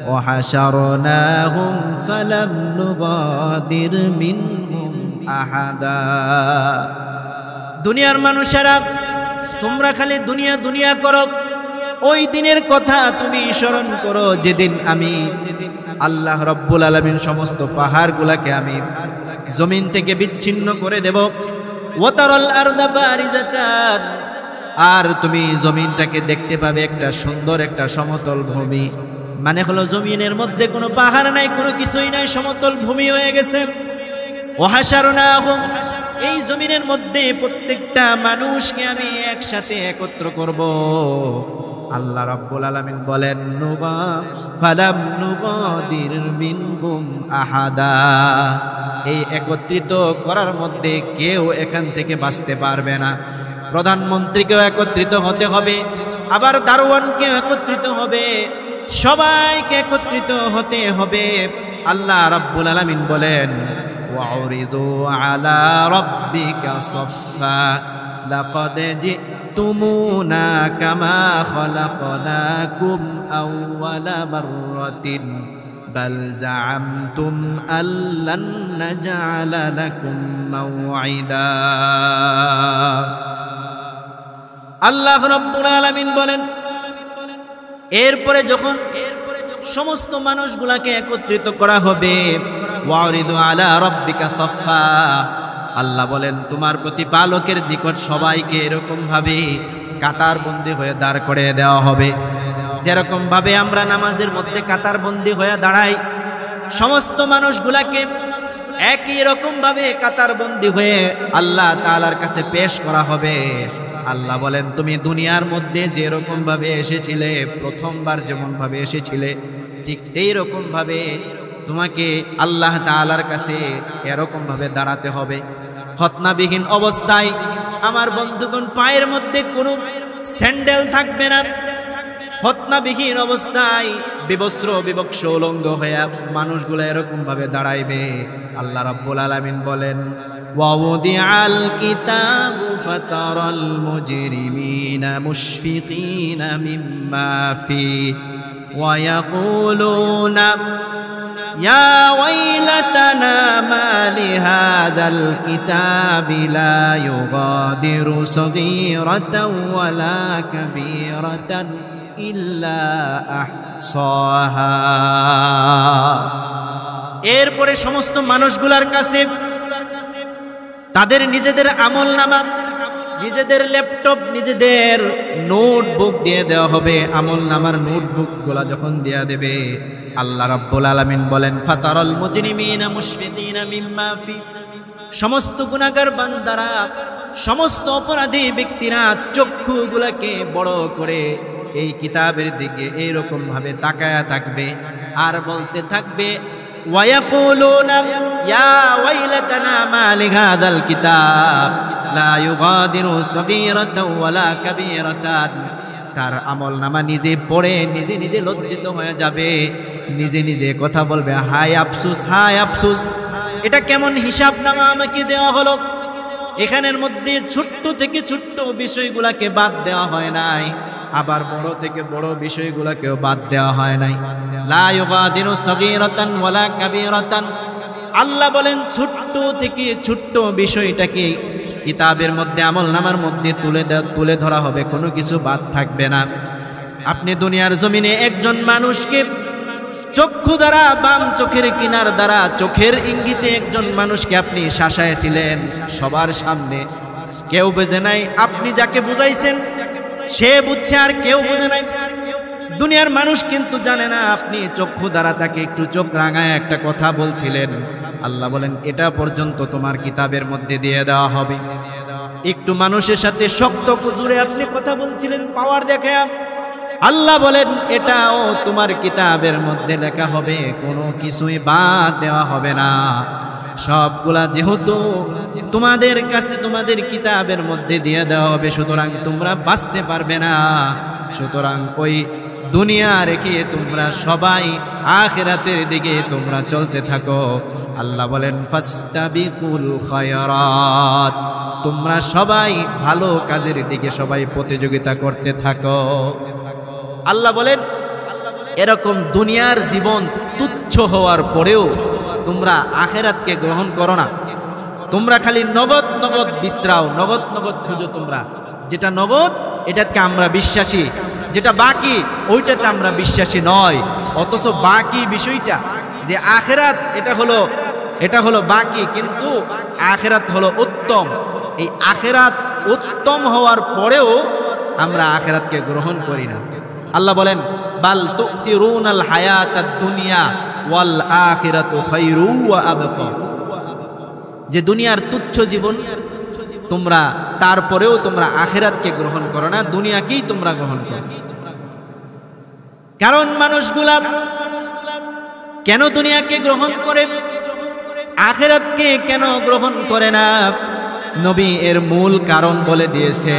ওয়া হাশারনাহুম ফালাম নুগাদির মিনহুম আহাদা। দুনিয়ার মানুষেরা তোমরা খালি দুনিয়া করো, ওই দিনের কথা তুমি স্মরণ করো যেদিন আমি আল্লাহ রাব্বুল আলামিন সমস্ত পাহাড়গুলাকে আমি জমিন থেকে বিচ্ছিন্ন করে দেব। ওয়াতারাল আরদা বারিজাতান, আর তুমি জমিনটাকে দেখতে পাবে একটা সুন্দর একটা সমতল ভূমি, মানে হলো জমিনের মধ্যে কোনো পাহাড় নাই, কোনো কিছুই নাই, সমতল ভূমি হয়ে গেছে। ওয়া হাশারনাহুম, এই জমিনের মধ্যে প্রত্যেকটা মানুষকে আমি একসাথে একত্র করব। আল্লাহ রাব্বুল আলামিন বলেন, ফালাম নুগাদির মিনহুম আহাদা, এই একত্রিত করার মধ্যে কেউ এখান থেকে বাঁচতে পারবে না। প্রধানমন্ত্রীকেও একত্রিত হতে হবে, আবার দারোয়ানকেও একত্রিত হবে, সবাইকে একত্রিত হতে হবে। আল্লাহ রাব্বুল আলামিন বলেন ওয়াউরিদু আলা রাব্বিকা সাফফা লাকাদ জিতুমুনা কামা খালাকনাকুম আউওয়ালা মাররাতিন বাল জাআমতুম আল্লান নাজআলা লাকুম মাওঈদা। আল্লাহ রাব্বুল আলামিন বলেন এরপরে যখন সমস্ত মানুষগুলাকে একত্রিত করা হবে, ওয়ারিদু আলা রাব্বিকা সাফফা, আল্লাহ বলেন তোমার প্রতিপালকের নিকট সবাইকে এরকম ভাবে কাতারবন্দি হয়ে দাঁড় করিয়ে দেওয়া হবে। যেরকম ভাবে আমরা নামাজের মধ্যে কাতারবন্দি হয়ে দাঁড়াই, সমস্ত মানুষগুলাকে একই রকম ভাবে কাতারবন্দি হয়ে আল্লাহ তাআলার কাছে পেশ করা হবে। আল্লাহ বলেন তুমি দুনিয়ার মধ্যে যেরকম ভাবে এসেছিলে, প্রথমবার যেমন ভাবে এসেছিলে, ঠিক এই রকম ভাবে তোমাকে আল্লাহ তাআলার কাছে এরকম ভাবে দাঁড়াতে হবে। খতনাবিহীন অবস্থায় আমার বন্ধুগণ পায়ের মধ্যে কোনো স্যান্ডেল থাকবে না। খতনাবিহীন অবস্থায় বিবস্ত্র বিবক্ষ উলঙ্গ হয়ে মানুষগুলো এরকম ভাবে দাঁড়াইবে। আল্লাহ রাব্বুল আলামিন বলেন ওয়াউদিআল কিতাবু ফাতারাল মুজরিমিনা মুশফিকিনা মিম্মা ফি ওয়া ইয়াকুলুনা ইয়া ওয়াইলাতানা মা লিহাযাল কিতাবি লা ইউগাদিরু সগীরাতাও ওয়ালা কাবীরাতান ইল্লা আহসাহা। এরপরে সমস্ত মানুষগুলার কাছে তাদের নিজেদের আমলনামা, নিজেদের ল্যাপটপ, নিজেদের নোটবুক দিয়ে দেওয়া হবে। আমলনামার নোটবুক গুলা যখন দেয়া দেবে, আল্লাহ রাব্বুল আলামিন বলেন ফাতারাল মুজরিমিনা মুশফিকিনা মিম্মা ফি, সমস্ত গুনাহগার বান্দারা, সমস্ত অপরাধী ব্যক্তিরা চক্ষুগুলাকে বড় করে এই কিতাবের দিকে এইরকম ভাবে তাকায়া থাকবে আর বলতে থাকবে ওয়ায়াকুলুনা ইয়া ওয়াইলাতানা মা লিহাযাল কিতাব লা ইউগাদিরু সগীরাতাও ওয়ালা কাবীরাতান। তার আমলনামা নিজে পড়ে নিজে নিজে লজ্জিত হয়ে যাবে, নিজে নিজে কথা বলবে হায় আফসোস, হায় আফসোস, এটা কেমন হিসাবনামা আমাকে দেওয়া হলো। এখানের মধ্যে ছোট্ট থেকে ছোট্ট বিষয়গুলাকে বাদ দেওয়া হয় নাই, আবার বড় থেকে বড় বিষয়গুলোকেও বাদ দেওয়া হয় নাই। লা ইউগাদিরু সগীরাতান ওয়ালা কাবীরাতান, আল্লাহ বলেন ছোট্ট থেকে ছোট্ট বিষয়টাকে কিতাবের মধ্যে আমলনামার মধ্যে তুলে ধরা হবে, কোনো কিছু বাদ থাকবে না। আপনি দুনিয়ার জমিনে একজন মানুষকে চক্ষু দ্বারা, বাম চোখের কিনার দ্বারা, চোখের ইঙ্গিতে একজন মানুষকে আপনি শাসাইছিলেন সবার সামনে, কেউ বুঝে নাই। আপনি যাকে বুঝাইছেন সে বুঝছে আর কেউ বুঝে নাই। দুনিয়ার মানুষ কিন্তু জানে না আপনি চক্ষু দ্বারা তাকে একটু চোখ রাঙায় একটা কথা বলছিলেন। আল্লাহ বলেন এটা পর্যন্ত তোমার কিতাবের মধ্যে দিয়ে দেওয়া হবে। একটু মানুষের সাথে শক্ত জুড়ে আপনি কথা বলছিলেন পাওয়ার দেখে, আল্লাহ বলেন এটাও তোমার কিতাবের মধ্যে লেখা হবে, কোনো কিছুই বাদ দেওয়া হবে না। সবগুলা যেহেতু তোমাদের কাছে তোমাদের কিতাবের মধ্যে দিয়ে দেওয়া হবে, সুতরাং তোমরা বাঁচতে পারবে না। সুতরাং ওই দুনিয়া রেখে তোমরা সবাই আখিরাতের দিকে তোমরা চলতে থাকো। আল্লাহ বলেন ফাস্তাবিকুল খায়রাত, তোমরা সবাই ভালো কাজের দিকে সবাই প্রতিযোগিতা করতে থাকো। আল্লাহ বলেন এরকম দুনিয়ার জীবন তুচ্ছ হওয়ার পরেও তোমরা আখিরাতকে গ্রহণ করো না। তোমরা খালি নগদ নগদ বিশ্রাও, নগদ নগদ খুঁজো। তোমরা যেটা নগদ এটাকে আমরা বিশ্বাসী, যেটা বাকি ওইটাতে আমরা বিশ্বাসী নয়। অথচ বাকি বিষয়টা যে আখিরাত, এটা হলো বাকি, কিন্তু আখিরাত হলো উত্তম। এই আখিরাত উত্তম হওয়ার পরেও আমরা আখিরাতকে গ্রহণ করি না। আল্লাহ বলেন বাল তুসিরুনাল হায়াতাদ দুনিয়া ওয়াল আখিরাতু খায়রু ওয়া আবকা, যে দুনিয়ার তুচ্ছ জীবন তোমরা, তারপরেও তোমরা আখিরাতকে গ্রহণ করো না, দুনিয়াকেই তোমরা গ্রহণ করো। কারণ মানুষগুলা কেন দুনিয়াকে গ্রহণ করে, আখিরাতকে কেন গ্রহণ করে না? নবী এর মূল কারণ বলে দিয়েছে।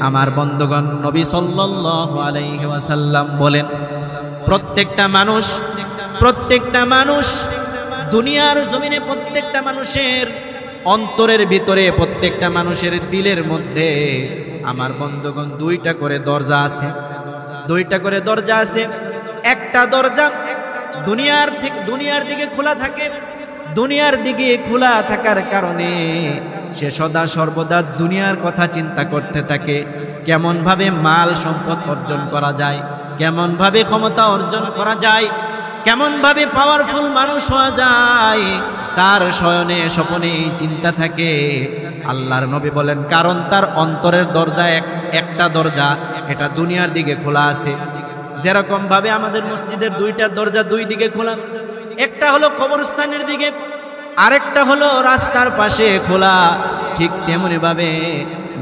আমার বন্ধুগণ, নবী সাল্লাল্লাহু আলাইহি ওয়াসাল্লাম বলেন প্রত্যেকটা মানুষ প্রত্যেকটা মানুষ দুনিয়ার জমিনে প্রত্যেকটা মানুষের অন্তরের ভিতরে, প্রত্যেকটা মানুষের দিলের মধ্যে আমার বন্ধুগণ দুইটা করে দরজা আছে, দুইটা করে দরজা আছে। একটা দরজা দুনিয়ার দিকে খোলা থাকে। দুনিয়ার দিকে খোলা থাকার কারণে সে সদা সর্বদা দুনিয়ার কথা চিন্তা করতে থাকে, কেমন ভাবে মাল সম্পদ অর্জন করা যায়, কেমন ভাবে ক্ষমতা অর্জন করা যায়, কেমন ভাবে পাওয়ারফুল মানুষ হওয়া যায়, তার শয়নে স্বপনে চিন্তা থাকে। আল্লাহর নবী বলেন, কারণ তার অন্তরের দরজা একটা দরজা, এটা দুনিয়ার দিকে খোলা আছে। যেরকম ভাবে আমাদের মসজিদের দুইটা দরজা দুই দিকে খোলা, একটা হলো কবরস্থানের দিকে, আরেকটা হলো রাস্তার পাশে খোলা, ঠিক তেমনি ভাবে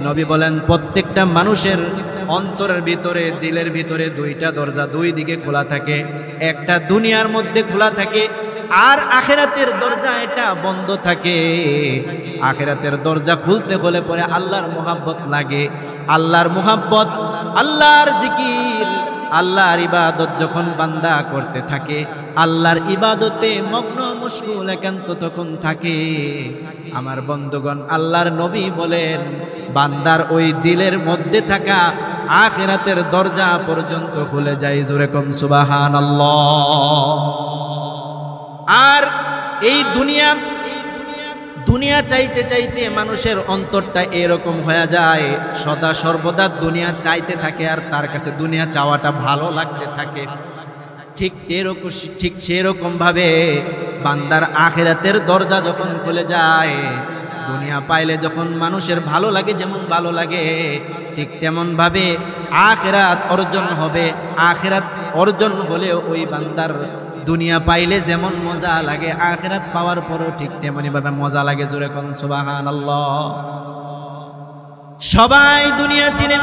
নবী বলেন প্রত্যেকটা মানুষের অন্তরের ভিতরে, দিলের ভিতরে দুইটা দরজা দুই দিকে খোলা থাকে। একটা দুনিয়ার মধ্যে খোলা থাকে, আর আখিরাতের দরজা এটা বন্ধ থাকে। আখিরাতের দরজা খুলতে হলে পরে আল্লাহর মুহাব্বত লাগে। আল্লাহর মুহাব্বত, আল্লাহর জিকির, আল্লাহর ইবাদত যখন বান্দা করতে থাকে, আল্লাহর ইবাদতে মগ্ন মুশগুল একান্ত তখন থাকে। আমার বন্ধুগণ, আল্লাহর নবী বলেন বান্দার ওই দিলের মধ্যে থাকা আখিরাতের দরজা পর্যন্ত খুলে যায়। জোরে কম সুবহানাল্লাহ। আর এই দুনিয়া চাইতে চাইতে মানুষের অন্তরটা এরকম হয়ে যায়, সদা সর্বদা দুনিয়া চাইতে থাকে, আর তার কাছে দুনিয়া চাওয়াটা ভালো লাগতে থাকে। ঠিক সেরকম ভাবে বান্দার আখিরাতের দরজা যখন খুলে যায়, দুনিয়া পাইলে যখন মানুষের ভালো লাগে, যেমন ভালো লাগে, ঠিক তেমন ভাবে আখিরাত অর্জন হবে। আখিরাত অর্জন হলে ওই বান্দার দুনিয়া পাইলে যেমন মজা লাগে, আখিরাত পাওয়ার পরও ঠিক তেমনি ভাবে মজা লাগে। জোরে কোন সুবহানাল্লাহ। সবাই দুনিয়া চিনে,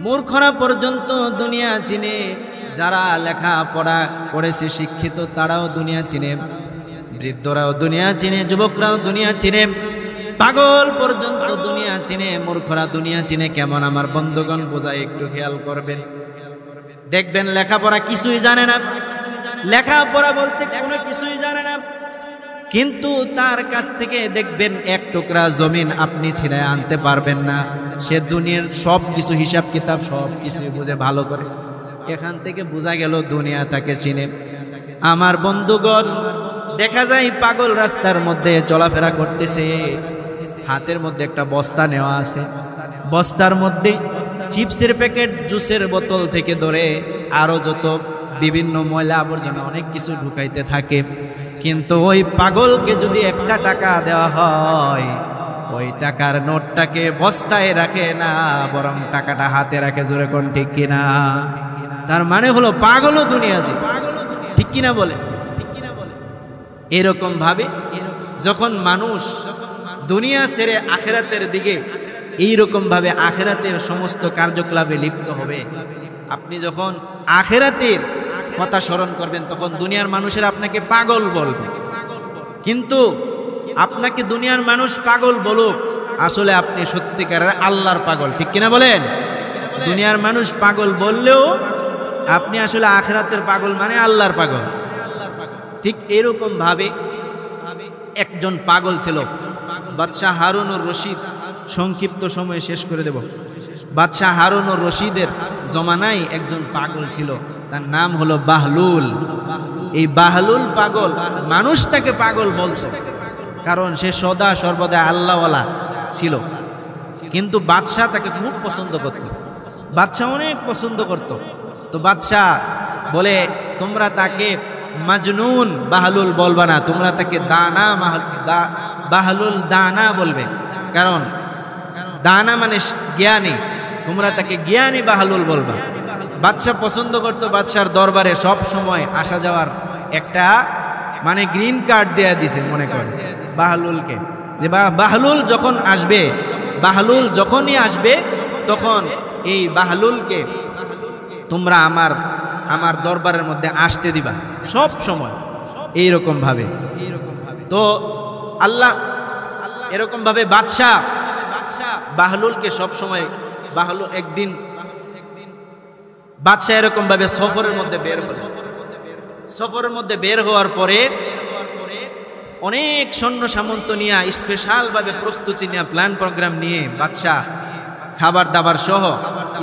মূর্খরা পর্যন্ত দুনিয়া চিনে, যারা লেখাপড়া করেছে শিক্ষিত তারাও দুনিয়া চিনে, বৃদ্ধরাও দুনিয়া চিনে, যুবকরাও দুনিয়া চিনে, পাগল পর্যন্ত দুনিয়া চিনে, মূর্খরা দুনিয়া চিনে। কেমন আমার বন্ধুগণ বোঝায় একটু খেয়াল করবেন। দেখবেন লেখাপড়া কিছুই জানে না, লেখাপড়া বলতে কোনো কিছুই জানে না, কিন্তু তার কাছ থেকে দেখবেন এক টুকরা জমিন আপনি ছিনে আনতে পারবেন না। সে দুনিয়ার সব কিছু হিসাব কিতাব সব কিছুই বুঝে ভালো করে। এখান থেকে বোঝা গেল দুনিয়াটাকে চিনে। আমার বন্ধুগণ, দেখা যায় পাগল রাস্তার মধ্যে চলাফেরা করতেছে, হাতের মধ্যে একটা বস্তা নেওয়া আছে, বস্তার মধ্যে চিপসের প্যাকেট, জুসের বোতল থেকে ধরে আরো যত বিভিন্ন ময়লা আবর্জনা অনেক কিছু ঢুকাইতে থাকে। কিন্তু ওই পাগলকে যদি একটা টাকা দেওয়া হয়, ওই টাকার নোটটাকে বস্তায় রাখে না, বরং টাকাটা হাতে রাখে। জোরে কোন ঠিক কিনা? তার মানে হলো পাগলও দুনিয়াজি, ঠিক কিনা বলে? এরকম ভাবে যখন মানুষ দুনিয়া ছেড়ে আখিরাতের দিকে, এইরকম ভাবে আখিরাতের সমস্ত কার্যকলাপে লিপ্ত হবে। আপনি যখন আখিরাতের কথা স্মরণ করবেন, তখন দুনিয়ার মানুষের আপনাকে পাগল বলবে। কিন্তু আপনাকে দুনিয়ার মানুষ পাগল বলুক, আসলে আপনি সত্যিকারের আল্লাহর পাগল, ঠিক কিনা বলেন? দুনিয়ার মানুষ পাগল বললেও আপনি আসলে আখিরাতের পাগল, মানে আল্লাহর পাগল। ঠিক এরকম ভাবে একজন পাগল ছিল, বাদশাহ হারুনুর রশিদ। সংক্ষিপ্ত সময়ে শেষ করে দেব। বাদশাহ হারুনুর রশিদের জমানায় একজন পাগল ছিল, তার নাম হলো বাহলুল। এই বাহলুল পাগল, মানুষ তাকে পাগল বলতো, কারণ সে সদা সর্বদা আল্লাহওয়ালা ছিল। কিন্তু বাদশাহ তাকে খুব পছন্দ করত, বাদশাহ অনেক পছন্দ করত। তো বাদশাহ বলে, তোমরা তাকে মাজনুন বাহলুল বলবা না, তোমরা তাকে বাহলুল দানা বলবে, কারণ দানা মানে জ্ঞানী, তোমরা তাকে জ্ঞানী বাহলুল বলবা। বাদশাহ পছন্দ করতো, বাদশার দরবারে সব সময় আসা যাওয়ার একটা মানে গ্রিন কার্ড দেয়া দিছে, মনে করেন বাহলুলকে, যে বাহলুল যখন আসবে, বাহলুল যখনই আসবে তখন এই বাহলুলকে তোমরা আমার দরবারের মধ্যে আসতে দিবা সব সময়, এইরকম ভাবে। তো আল্লাহ এরকম ভাবে বাদশাহ বাহলুলকে সব সময়, একদিন বাদশাহ এরকম ভাবে সফরের মধ্যে বের হলো, সফরের মধ্যে বের হওয়ার পরে অনেক সৈন্য সামন্ত নিয়ে স্পেশাল ভাবে প্রস্তুতি নিয়ে প্ল্যান প্রোগ্রাম নিয়ে বাদশা খাবার দাবার সহ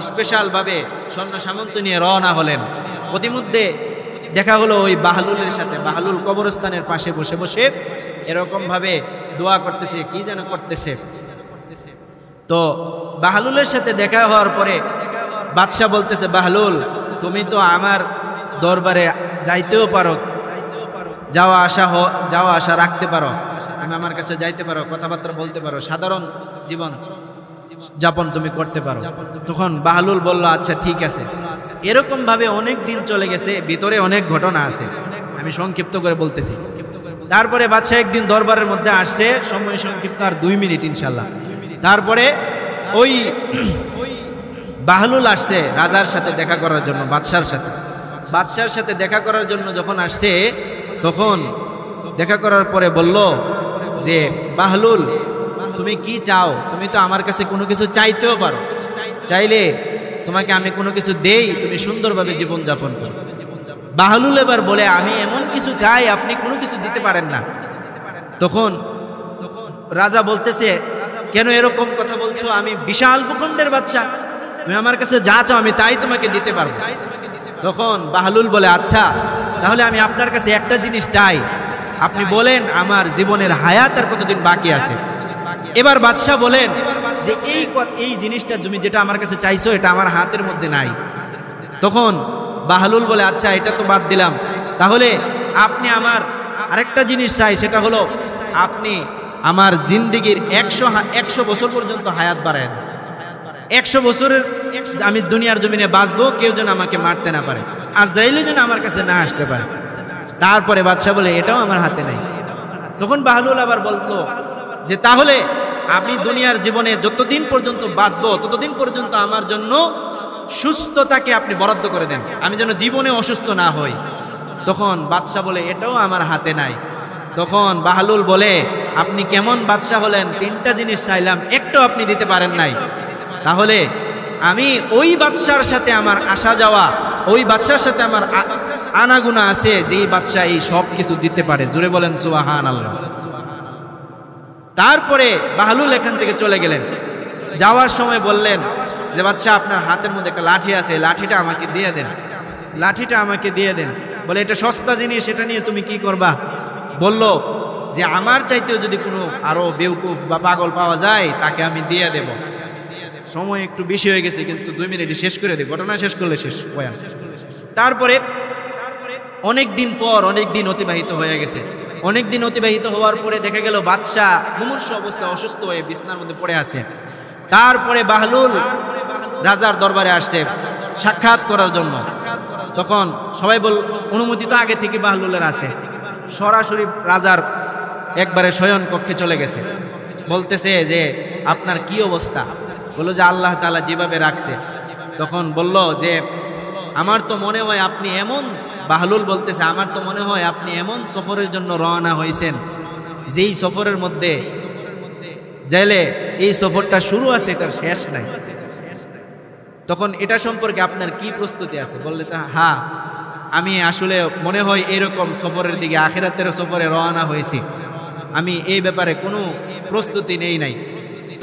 স্পেশাল ভাবে সৈন্য সামন্ত নিয়ে রওনা হলেন। প্রতিমধ্যে দেখা হলো ওই বাহলুলের সাথে। বাহলুল কবরস্থানের পাশে বসে বসে এরকম ভাবে দোয়া করতেছে, কি যেন করতেছে। তো বাহলুলের সাথে দেখা হওয়ার পরে বাদশাহ বলতেছে, বাহলুল তুমি তো আমার দরবারে যাইতেও পারো, যাওয়া আসা রাখতে পারো, তুমি আমার কাছে যাইতে পারো, কথাবার্তা বলতে পারো, সাধারণ জীবন যাপন তুমি করতে পারো। তখন বাহলুল বলল, আচ্ছা ঠিক আছে। এরকম ভাবে অনেক দিন চলে গেছে, ভিতরে অনেক ঘটনা আছে, আমি সংক্ষিপ্ত করে বলতেছি। তারপরে বাদশাহ একদিন দরবারের মধ্যে আসছে, সময় সংক্ষিপ্ত, আর 2 মিনিট ইনশাল্লাহ। তারপরে ওই বাহলুল আসছে রাজার সাথে দেখা করার জন্য, বাদশার সাথে দেখা করার জন্য যখন আসছে, তখন দেখা করার পরে বলল যে, বাহলুল তুমি কি চাও? তুমি তো আমার কাছে কোনো কিছু চাইতেও পারো, চাইলে তোমাকে আমি কোনো কিছু দেই, তুমি সুন্দরভাবে জীবন যাপন করো। বাহলুল এবার বলে, আমি এমন কিছু চাই আপনি কোনো কিছু দিতে পারেন না। তখন রাজা বলতেছে, কেন এরকম কথা বলছো? আমি বিশাল ভূখণ্ডের বাদশা, তুমি আমার কাছে যা চাও আমি তাই তোমাকে দিতে পারবো। তখন বাহলুল বলে, আচ্ছা তাহলে আমি আপনার কাছে একটা জিনিস চাই, আপনি বলেন আমার জীবনের হায়াত আর কতদিন বাকি আছে। এবার বাদশাহ বলেন যে এই জিনিসটা তুমি যেটা আমার কাছে চাইছো এটা আমার হাতের মধ্যে নাই। তখন বাহলুল বলে, আচ্ছা এটা তো বাদ দিলাম, তাহলে আপনি আমার আরেকটা জিনিস চাই, সেটা হলো আপনি আমার জিন্দিগির 100 বছর পর্যন্ত হায়াত বাড়ায় দেন। 100 বছরের আমি দুনিয়ার জমিনে বাঁচবো, কেউ যেন আমাকে মারতে না পারে, আজরাইলও যেন আমার কাছে না আসতে পারে। তারপরে বাদশাহ বলে, এটাও আমার হাতে নাই। তখন বাহলুল আবার বলতো যে, তাহলে আমি দুনিয়ার জীবনে যতদিন পর্যন্ত বাঁচবো ততদিন পর্যন্ত আমার জন্য সুস্থতাকে আপনি বরাদ্দ করে দেন, আমি যেন জীবনে অসুস্থ না হই। তখন বাদশাহ বলে, এটাও আমার হাতে নাই। তখন বাহলুল বলে, আপনি কেমন বাদশাহ হলেন? 3টা জিনিস চাইলাম, একটাও আপনি দিতে পারেন নাই। তাহলে আমি ওই বাদশার সাথে আমার আসা যাওয়া, ওই বাদশার সাথে আমার আনাগুনা আছে, যেই বাদশা এই সব কিছু দিতে পারে। জোরে বলেন সুবহানাল্লাহ। তারপরে বাহলুল এখান থেকে চলে গেলেন। যাওয়ার সময় বললেন যে, বাদশা আপনার হাতের মধ্যে একটা লাঠি আছে, লাঠিটা আমাকে দিয়ে দেন, লাঠিটা আমাকে দিয়ে দেন। বলে, এটা সস্তা জিনিস, এটা নিয়ে তুমি কি করবা? বলল যে, আমার চাইতেও যদি কোনো আরো বেউকুফ বা পাগল পাওয়া যায় তাকে আমি দিয়ে দেব। সময় একটু বেশি হয়ে গেছে, কিন্তু 2 মিনিটে শেষ করে দিই, ঘটনা শেষ করলে শেষ বয়ান। তারপরে অনেক দিন অতিবাহিত হয়ে গেছে। অনেক দিন অতিবাহিত হওয়ার পরে দেখা গেল বাদশাহ মুমূর্ষু অবস্থা, অসুস্থ হয়ে বিছনার মধ্যে পড়ে আছে। তারপরে বাহলুল রাজার দরবারে আসছে সাক্ষাৎ করার জন্য। তখন সবাই অনুমতি তো আগে থেকে বাহলুলের আছে, সরাসরি রাজার একবারে শয়ন কক্ষে চলে গেছে। বলতেছে যে, আপনার কি অবস্থা? বললো যে, আল্লাহ তাআলা যেভাবে রাখছে। তখন বলল যে, আমার তো মনে হয় আপনি এমন, বাহলুল বলতেছে, আমার তো মনে হয় আপনি এমন সফরের জন্য রওনা হয়েছেন যেই সফরের মধ্যে যাইলে এই সফরটা শুরু আছে, এটার শেষ নাই। তখন এটা সম্পর্কে আপনার কি প্রস্তুতি আছে? বললে, হ্যাঁ আমি আসলে মনে হয় এরকম সফরের দিকে, আখিরাতের সফরে রওনা হয়েছি, আমি এই ব্যাপারে কোনো প্রস্তুতি নেই নাই।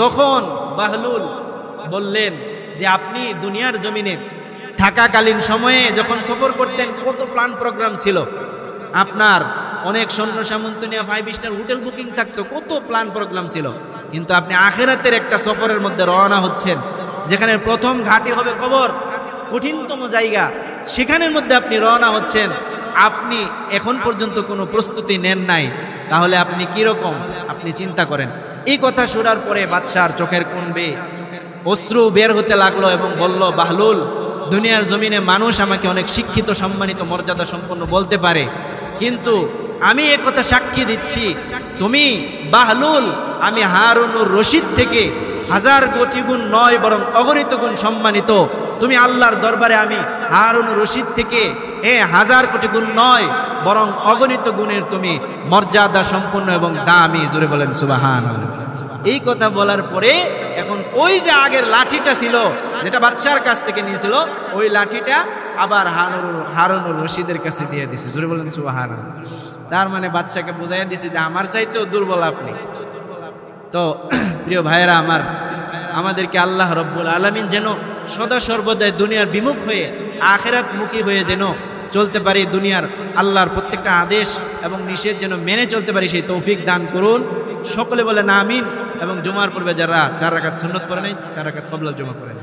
তখন বাহলুল বললেন যে, আপনি দুনিয়ার জমিনে থাকাকালীন সময়ে যখন সফর করতেন কত প্ল্যান প্রোগ্রাম ছিল, আপনার অনেক সৈন্য সামন্ত নিয়ে 5 স্টার হোটেল বুকিং থাকতো, কত প্ল্যান প্রোগ্রাম ছিল। কিন্তু আপনি আখিরাতের একটা সফরের মধ্যে রওনা হচ্ছেন, যেখানে প্রথম ঘাঁটি হবে কবর, কঠিনতম জায়গা, সেখানের মধ্যে আপনি রওনা হচ্ছেন। আপনি এখন পর্যন্ত কোনো প্রস্তুতি নেন নাই, তাহলে আপনি কিরকম? আপনি চিন্তা করেন। এই কথা শোনার পরে বাদশার চোখের কোণ বেয়ে অশ্রু বের হতে লাগলো এবং বলল, বাহলুল, দুনিয়ার জমিনে মানুষ আমাকে অনেক শিক্ষিত, সম্মানিত, মর্যাদা সম্পন্ন বলতে পারে, কিন্তু আমি একথা সাক্ষী দিচ্ছি, তুমি বাহলুল, আমি হারুনুর রশিদ থেকে 1000 কোটি গুণ নয়, বরং অগণিত গুণ সম্মানিত। তুমি আল্লাহর দরবারে আমি হারুনুর রশিদ থেকে 1000 কোটি গুণ নয়, বরং অগণিত গুণের তুমি মর্যাদা সম্পন্ন এবং দামি। জোরে বলেন সুবহানাল্লাহ। এই কথা বলার পরে এখন ওই যে আগের লাঠিটা ছিল, যেটা বাদশার কাছ থেকে নিয়েছিল, ওই লাঠিটা আবার হারুনুর রশিদের কাছে দিয়ে দিছে। জোরে বলেন সুবহানাল্লাহ। তার মানে বাদশাকে বুঝাইয়া দিছে যে আমার চাইতেও দুর্বল আপনি। তো প্রিয় ভাইয়েরা আমার, আমাদেরকে আল্লাহ রব্বুল আলামিন যেন সদা সর্বদাই দুনিয়ার বিমুখ হয়ে আখিরাত মুখী হয়ে যেন চলতে পারি, দুনিয়ার আল্লাহর প্রত্যেকটা আদেশ এবং নিষেধ যেন মেনে চলতে পারি, সেই তৌফিক দান করুন। সকলে বলেন আমিন। এবং জুমার পূর্বে যারা 4 রাকাত সুন্নত পড়ে নাই, 4 রাকাত ক্বাবলাল জুমা পড়ে।